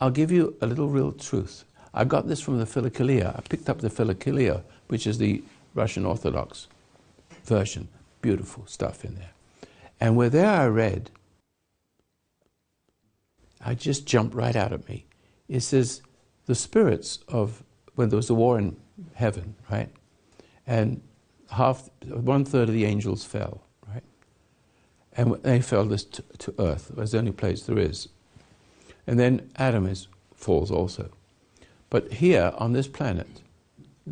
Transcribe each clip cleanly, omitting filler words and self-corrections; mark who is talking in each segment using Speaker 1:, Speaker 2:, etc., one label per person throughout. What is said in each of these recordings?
Speaker 1: I'll give you a little real truth. I got this from the Philokalia. I picked up the Philokalia, which is the Russian Orthodox version. Beautiful stuff in there. And where there I read, I just jumped right out at me. It says, the spirits of, when there was a war in heaven, right? And one third of the angels fell, right? And they fell to earth. That's the only place there is. And then Adam falls also. But here, on this planet,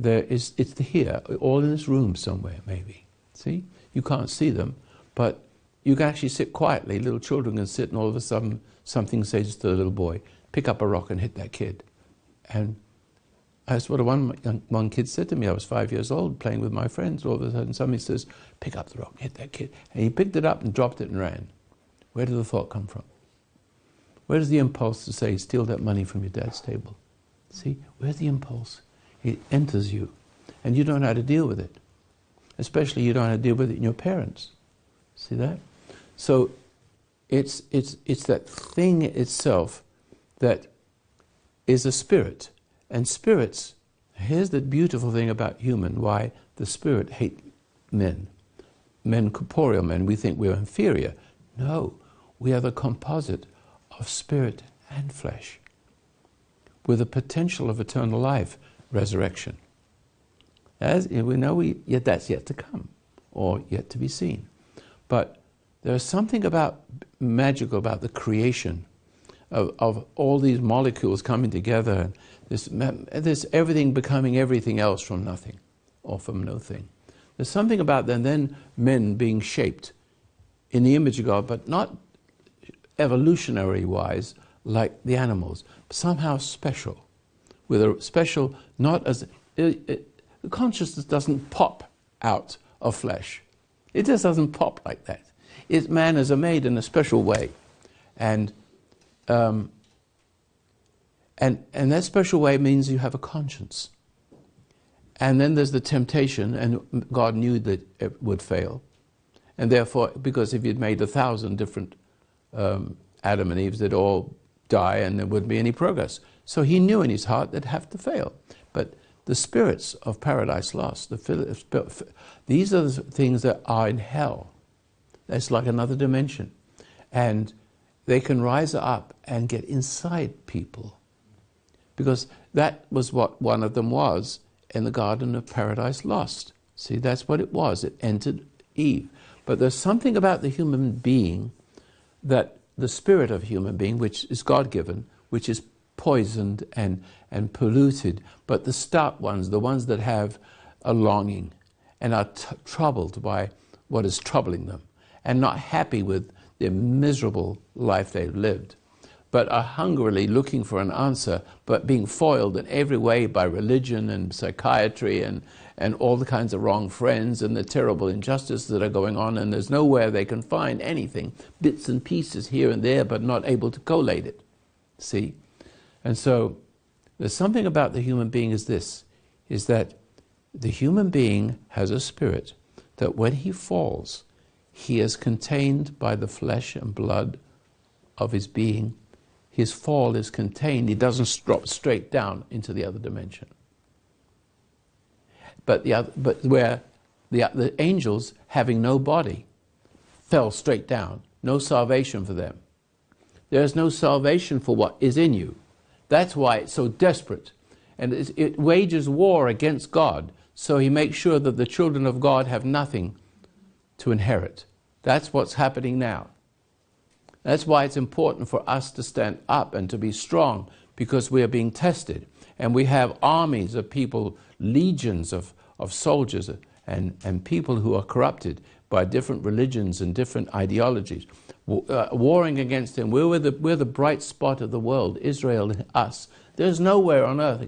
Speaker 1: it's here, all in this room somewhere, maybe. See? You can't see them, but you can actually sit quietly. Little children can sit, and all of a sudden, something says to the little boy, pick up a rock and hit that kid. And that's what one kid said to me. I was 5 years old, playing with my friends. All of a sudden, somebody says, pick up the rock, hit that kid. And he picked it up and dropped it and ran. Where did the thought come from? Where does the impulse to say, steal that money from your dad's table? See, where's the impulse? It enters you, and you don't know how to deal with it. Especially you don't know how to deal with it in your parents. See that? So it's that thing itself that is a spirit. And spirits, here's the beautiful thing about human, why the spirit hate men. Men, corporeal men, we think we're inferior. No, we are the composite of spirit and flesh, with the potential of eternal life, resurrection. As we know, yet that's yet to come, or yet to be seen. But there's something magical about the creation of all these molecules coming together, and this everything becoming everything else from nothing, or from no thing. There's something about then men being shaped in the image of God, but not evolutionary-wise like the animals, somehow special, with a special, not as... consciousness doesn't pop out of flesh. It just doesn't pop like that. Man is made in a special way. And that special way means you have a conscience. And then there's the temptation, and God knew that it would fail. And therefore, because if you'd made 1,000 different Adam and Eves, they'd all die and there wouldn't be any progress. So he knew in his heart they'd have to fail. But the spirits of Paradise Lost, these are the things that are in hell. That's like another dimension. And they can rise up and get inside people. Because that was what one of them was in the Garden of Paradise Lost. See, that's what it was. It entered Eve. But there's something about the human being, that the spirit of human being, which is God-given, which is poisoned and polluted, but the stout ones, the ones that have a longing and are troubled by what is troubling them, and not happy with the miserable life they've lived, but are hungrily looking for an answer, but being foiled in every way by religion and psychiatry and all the kinds of wrong friends and the terrible injustices that are going on, and there's nowhere they can find anything, bits and pieces here and there, but not able to collate it. See? And so there's something about the human being is that the human being has a spirit that when he falls, he is contained by the flesh and blood of his being. His fall is contained. He doesn't drop straight down into the other dimension. But where the angels, having no body, fell straight down. No salvation for them. There is no salvation for what is in you. That's why it's so desperate. And it wages war against God, so he makes sure that the children of God have nothing to inherit. That's what's happening now. That's why it's important for us to stand up and to be strong, because we are being tested. And we have armies of people, legions of soldiers and people who are corrupted by different religions and different ideologies, warring against him. We're the bright spot of the world, Israel, us. There's nowhere on earth